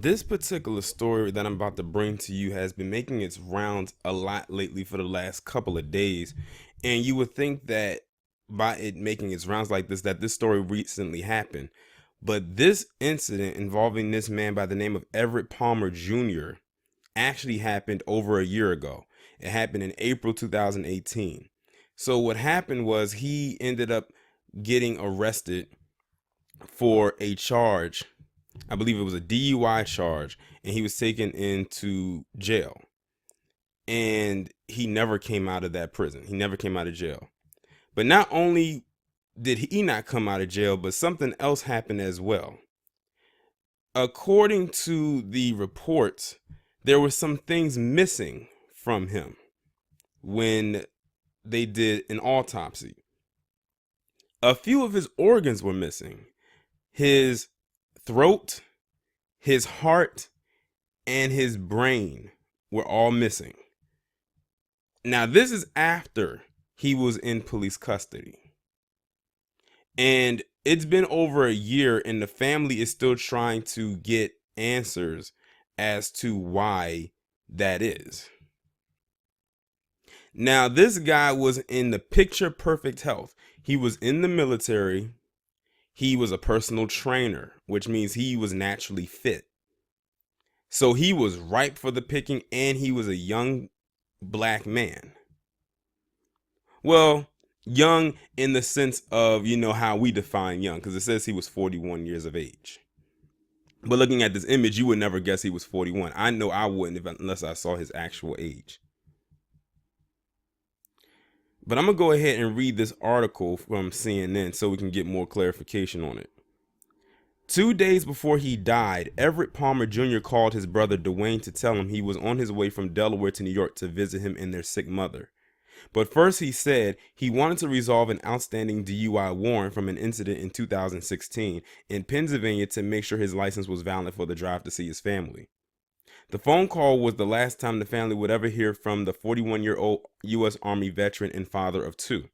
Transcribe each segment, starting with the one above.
This particular story that I'm about to bring to you has been making its rounds a lot lately for the last couple of days. And you would think that by it making its rounds like this, that this story recently happened. But this incident involving this man by the name of Everett Palmer Jr. actually happened over a year ago. It happened in April 2018. So what happened was he ended up getting arrested for a charge. I believe it was a DUI charge, and he was taken into jail. And he never came out of that prison. He never came out of jail. But not only did he not come out of jail, but something else happened as well. According to the reports, there were some things missing from him when they did an autopsy. A few of his organs were missing. His throat, his heart, and his brain were all missing. Now, this is after he was in police custody. And it's been over a year, and the family is still trying to get answers as to why that is. Now, this guy was in the picture perfect health. He was in the military. He was a personal trainer, which means he was naturally fit. So he was ripe for the picking, and he was a young black man. Well, young in the sense of, how we define young, because it says he was 41 years of age. But looking at this image, you would never guess he was 41. I know I wouldn't unless I saw his actual age. But I'm going to go ahead and read this article from CNN so we can get more clarification on it. 2 days before he died, Everett Palmer Jr. called his brother Dwayne to tell him he was on his way from Delaware to New York to visit him and their sick mother. But first he said he wanted to resolve an outstanding DUI warrant from an incident in 2016 in Pennsylvania to make sure his license was valid for the drive to see his family. The phone call was the last time the family would ever hear from the 41-year-old U.S. Army veteran and father of two.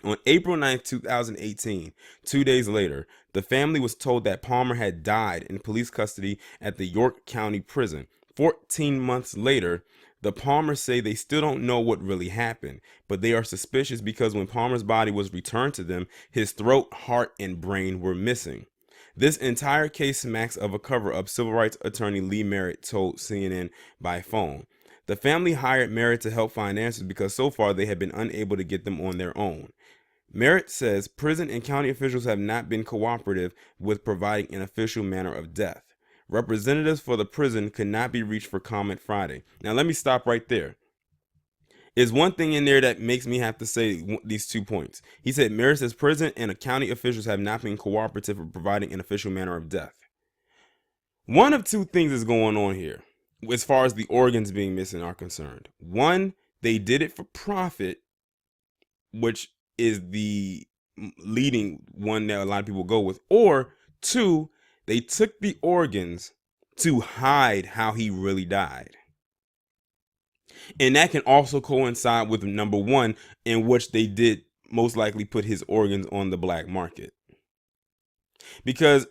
On April 9, 2018, 2 days later, the family was told that Palmer had died in police custody at the York County Prison. 14 months later, the Palmers say they still don't know what really happened, but they are suspicious because when Palmer's body was returned to them, his throat, heart, and brain were missing. This entire case smacks of a cover-up, civil rights attorney Lee Merritt told CNN by phone. The family hired Merritt to help find answers because so far they had been unable to get them on their own. Merritt says prison and county officials have not been cooperative with providing an official manner of death. Representatives for the prison could not be reached for comment Friday. Now let me stop right there. There's one thing in there that makes me have to say these 2 points. He said Merritt says prison and county officials have not been cooperative with providing an official manner of death. One of two things is going on here as far as the organs being missing are concerned. One, they did it for profit, which is the leading one that a lot of people go with. Or two, they took the organs to hide how he really died. And that can also coincide with number one, in which they did most likely put his organs on the black market. Because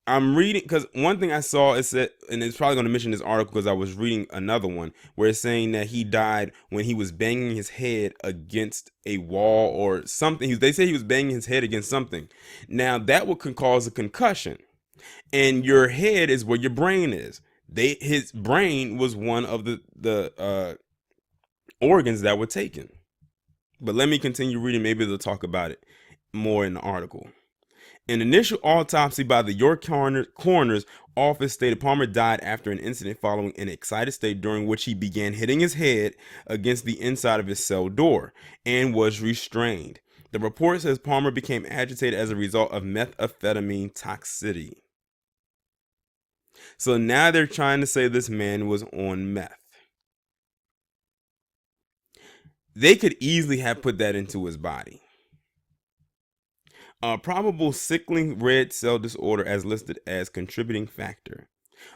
I'm reading, because one thing I saw is that, and it's probably going to mention this article because I was reading another one where it's saying that he died when he was banging his head against a wall or something. They say he was banging his head against something. Now that can cause a concussion, and your head is where your brain is. His brain was one of the organs that were taken. But let me continue reading. Maybe they'll talk about it more in the article. An initial autopsy by the York coroner's office stated Palmer died after an incident following an excited state during which he began hitting his head against the inside of his cell door and was restrained. The report says Palmer became agitated as a result of methamphetamine toxicity. So now they're trying to say this man was on meth. They could easily have put that into his body. Probable sickling red cell disorder as listed as contributing factor.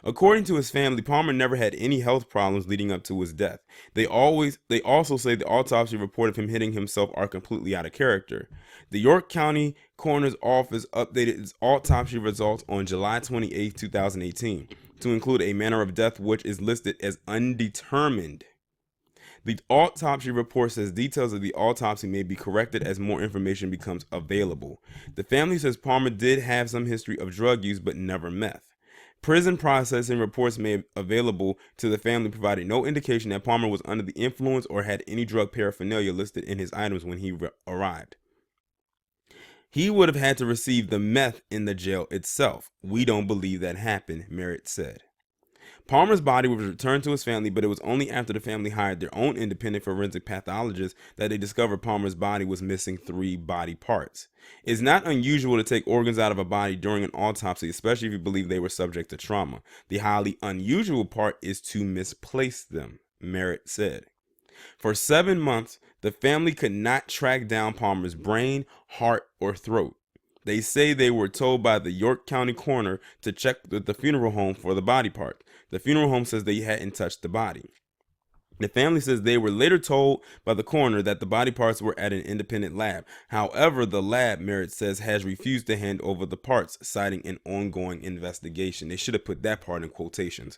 According to his family, Palmer never had any health problems leading up to his death. They also say the autopsy report of him hitting himself are completely out of character. The York County Coroner's Office updated its autopsy results on July 28, 2018, to include a manner of death which is listed as undetermined. The autopsy report says details of the autopsy may be corrected as more information becomes available. The family says Palmer did have some history of drug use, but never meth. Prison processing reports made available to the family provided no indication that Palmer was under the influence or had any drug paraphernalia listed in his items when he arrived. He would have had to receive the meth in the jail itself. We don't believe that happened, Merritt said. Palmer's body was returned to his family, but it was only after the family hired their own independent forensic pathologist that they discovered Palmer's body was missing 3 body parts. It's not unusual to take organs out of a body during an autopsy, especially if you believe they were subject to trauma. The highly unusual part is to misplace them, Merritt said. For 7 months, the family could not track down Palmer's brain, heart, or throat. They say they were told by the York County coroner to check with the funeral home for the body part. The funeral home says they hadn't touched the body. The family says they were later told by the coroner that the body parts were at an independent lab. However, the lab, Merritt says, has refused to hand over the parts, citing an ongoing investigation. They should have put that part in quotations.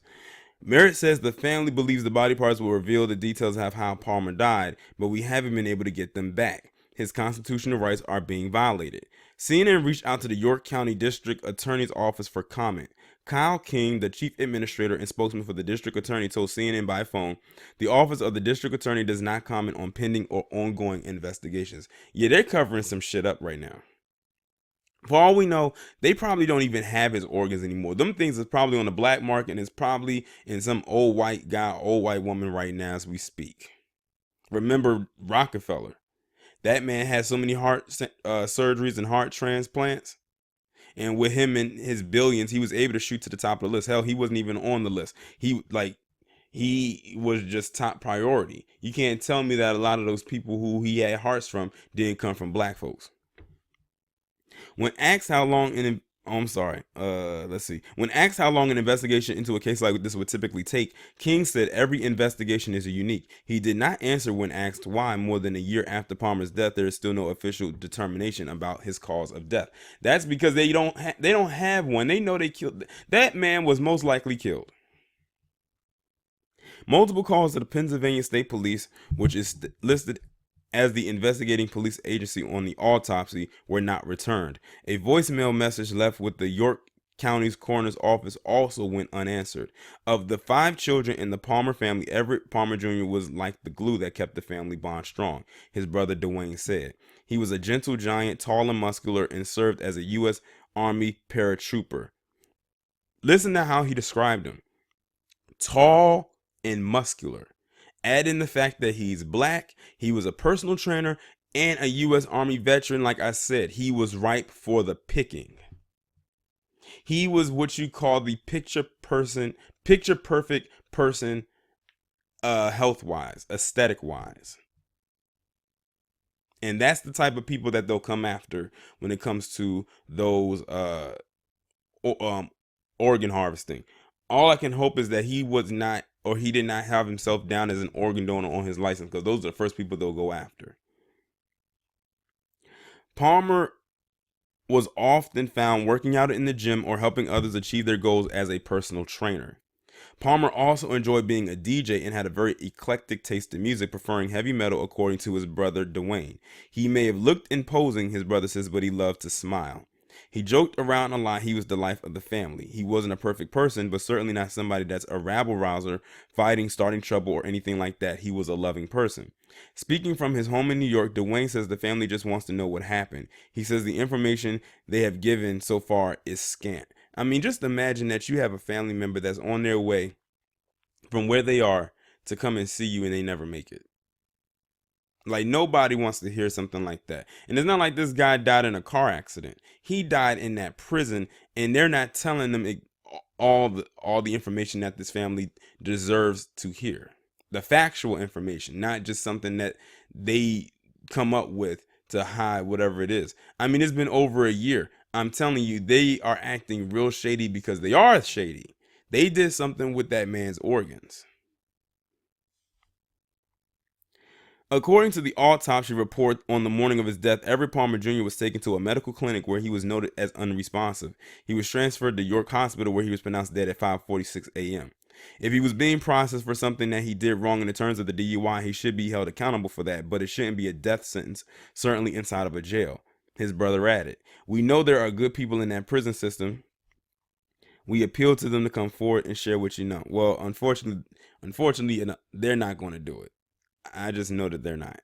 Merritt says the family believes the body parts will reveal the details of how Palmer died, but we haven't been able to get them back. His constitutional rights are being violated. CNN reached out to the York County District Attorney's Office for comment. Kyle King, the chief administrator and spokesman for the district attorney, told CNN by phone, the office of the district attorney does not comment on pending or ongoing investigations. Yeah, they're covering some shit up right now. For all we know, they probably don't even have his organs anymore. Them things is probably on the black market and it's probably in some old white guy, old white woman right now as we speak. Remember Rockefeller? That man had so many heart surgeries and heart transplants. And with him and his billions, he was able to shoot to the top of the list. Hell, he wasn't even on the list. He was just top priority. You can't tell me that a lot of those people who he had hearts from didn't come from black folks. When asked how long an When asked how long an investigation into a case like this would typically take, King said every investigation is unique. He did not answer when asked why more than a year after Palmer's death there is still no official determination about his cause of death. That's because they don't have one. They know they killed that man was most likely killed. Multiple calls to the Pennsylvania State Police, which is listed as the investigating police agency on the autopsy, were not returned. A voicemail message left with the York County's coroner's office also went unanswered. Of the 5 children in the Palmer family, Everett Palmer Jr. was like the glue that kept the family bond strong, his brother Dwayne said. He was a gentle giant, tall and muscular, and served as a U.S. Army paratrooper. Listen to how he described him. Tall and muscular. Add in the fact that he's black, he was a personal trainer, and a U.S. Army veteran. Like I said, he was ripe for the picking. He was what you call the picture perfect person, health-wise, aesthetic-wise. And that's the type of people that they'll come after when it comes to those organ harvesting. All I can hope is that he did not have himself down as an organ donor on his license, because those are the first people they'll go after. Palmer was often found working out in the gym or helping others achieve their goals as a personal trainer. Palmer also enjoyed being a DJ and had a very eclectic taste in music, preferring heavy metal according to his brother Dwayne. He may have looked imposing, his brother says, but he loved to smile. He joked around a lot. He was the life of the family. He wasn't a perfect person, but certainly not somebody that's a rabble-rouser, fighting, starting trouble, or anything like that. He was a loving person. Speaking from his home in New York, Dwayne says the family just wants to know what happened. He says the information they have given so far is scant. I mean, just imagine that you have a family member that's on their way from where they are to come and see you and they never make it. Like, nobody wants to hear something like that. And it's not like this guy died in a car accident. He died in that prison, and they're not telling them all the information that this family deserves to hear. The factual information, not just something that they come up with to hide whatever it is. I mean, it's been over a year. I'm telling you, they are acting real shady because they are shady. They did something with that man's organs. According to the autopsy report, on the morning of his death, Everett Palmer Jr. was taken to a medical clinic where he was noted as unresponsive. He was transferred to York Hospital where he was pronounced dead at 5:46 a.m. If he was being processed for something that he did wrong in the terms of the DUI, he should be held accountable for that, but it shouldn't be a death sentence, certainly inside of a jail. His brother added, "We know there are good people in that prison system. We appeal to them to come forward and share what you know." Well, unfortunately, they're not going to do it. I just know that they're not.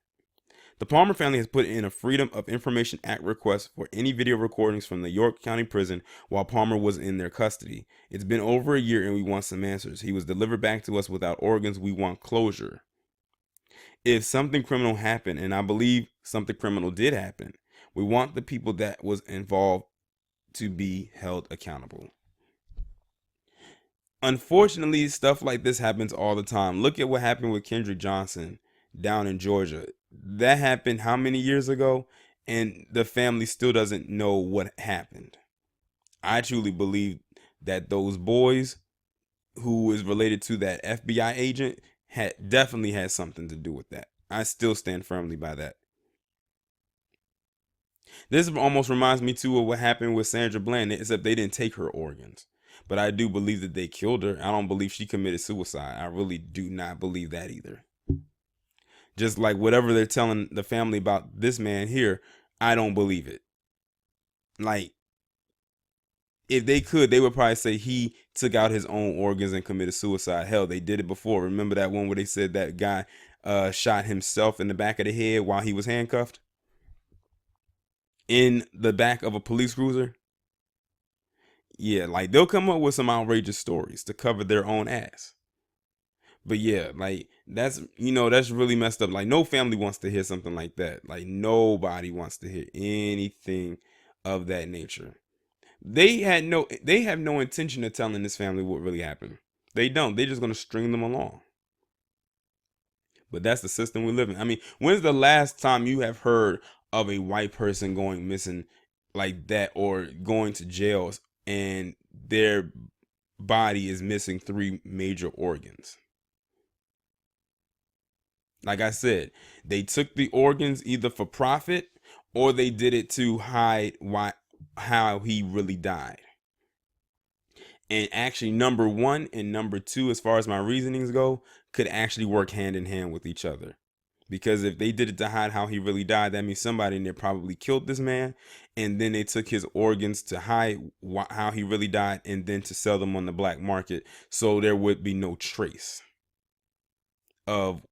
The Palmer family has put in a Freedom of Information Act request for any video recordings from the York County Prison while Palmer was in their custody. It's been over a year and we want some answers. He was delivered back to us without organs. We want closure. If something criminal happened, and I believe something criminal did happen, we want the people that was involved to be held accountable. Unfortunately, stuff like this happens all the time. Look at what happened with Kendrick Johnson down in Georgia. That happened how many years ago? And the family still doesn't know what happened. I truly believe that those boys who is related to that FBI agent definitely had something to do with that. I still stand firmly by that. This almost reminds me too of what happened with Sandra Bland, except they didn't take her organs. But I do believe that they killed her. I don't believe she committed suicide. I really do not believe that either. Just like whatever they're telling the family about this man here, I don't believe it. Like, if they could, they would probably say he took out his own organs and committed suicide. Hell, they did it before. Remember that one where they said that guy shot himself in the back of the head while he was handcuffed? In the back of a police cruiser? Yeah, like they'll come up with some outrageous stories to cover their own ass. But yeah, like that's really messed up. Like no family wants to hear something like that. Like nobody wants to hear anything of that nature. They have no intention of telling this family what really happened. They don't. They're just gonna string them along. But that's the system we live in. I mean, when's the last time you have heard of a white person going missing like that or going to jails and their body is missing 3 major organs? Like I said, they took the organs either for profit or they did it to hide how he really died. And actually, number 1 and number 2, as far as my reasonings go, could actually work hand in hand with each other. Because if they did it to hide how he really died, that means somebody in there probably killed this man, and then they took his organs to hide how he really died, and then to sell them on the black market, so there would be no trace of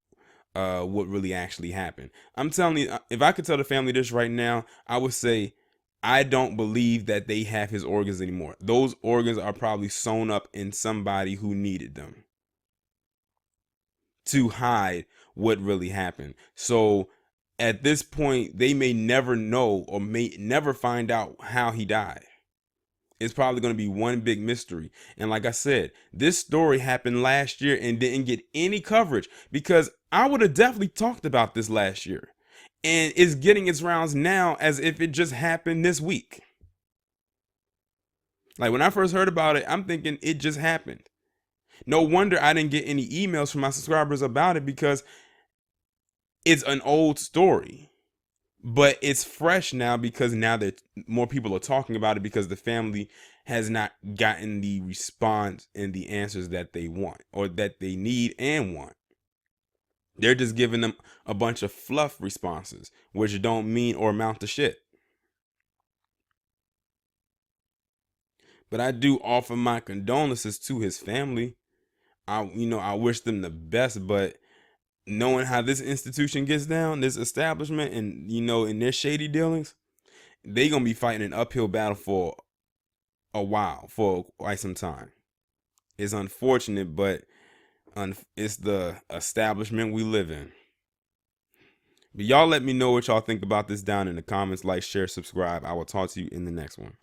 what really actually happened. I'm telling you, if I could tell the family this right now, I would say I don't believe that they have his organs anymore. Those organs are probably sewn up in somebody who needed them to hide what really happened. So at this point, they may never know or may never find out how he died. It's probably going to be one big mystery. And like I said, this story happened last year and didn't get any coverage because I would have definitely talked about this last year. And it's getting its rounds now as if it just happened this week. Like when I first heard about it, I'm thinking it just happened. No wonder I didn't get any emails from my subscribers about it because it's an old story. But it's fresh now because now that more people are talking about it because the family has not gotten the response and the answers that they want or that they need and want. They're just giving them a bunch of fluff responses, which don't mean or amount to shit. But I do offer my condolences to his family. I wish them the best, but knowing how this institution gets down, this establishment, and in their shady dealings, they gonna be fighting an uphill battle for a while, for quite some time. It's unfortunate, but it's the establishment we live in. But y'all let me know what y'all think about this down in the comments. Like, share, subscribe. I will talk to you in the next one.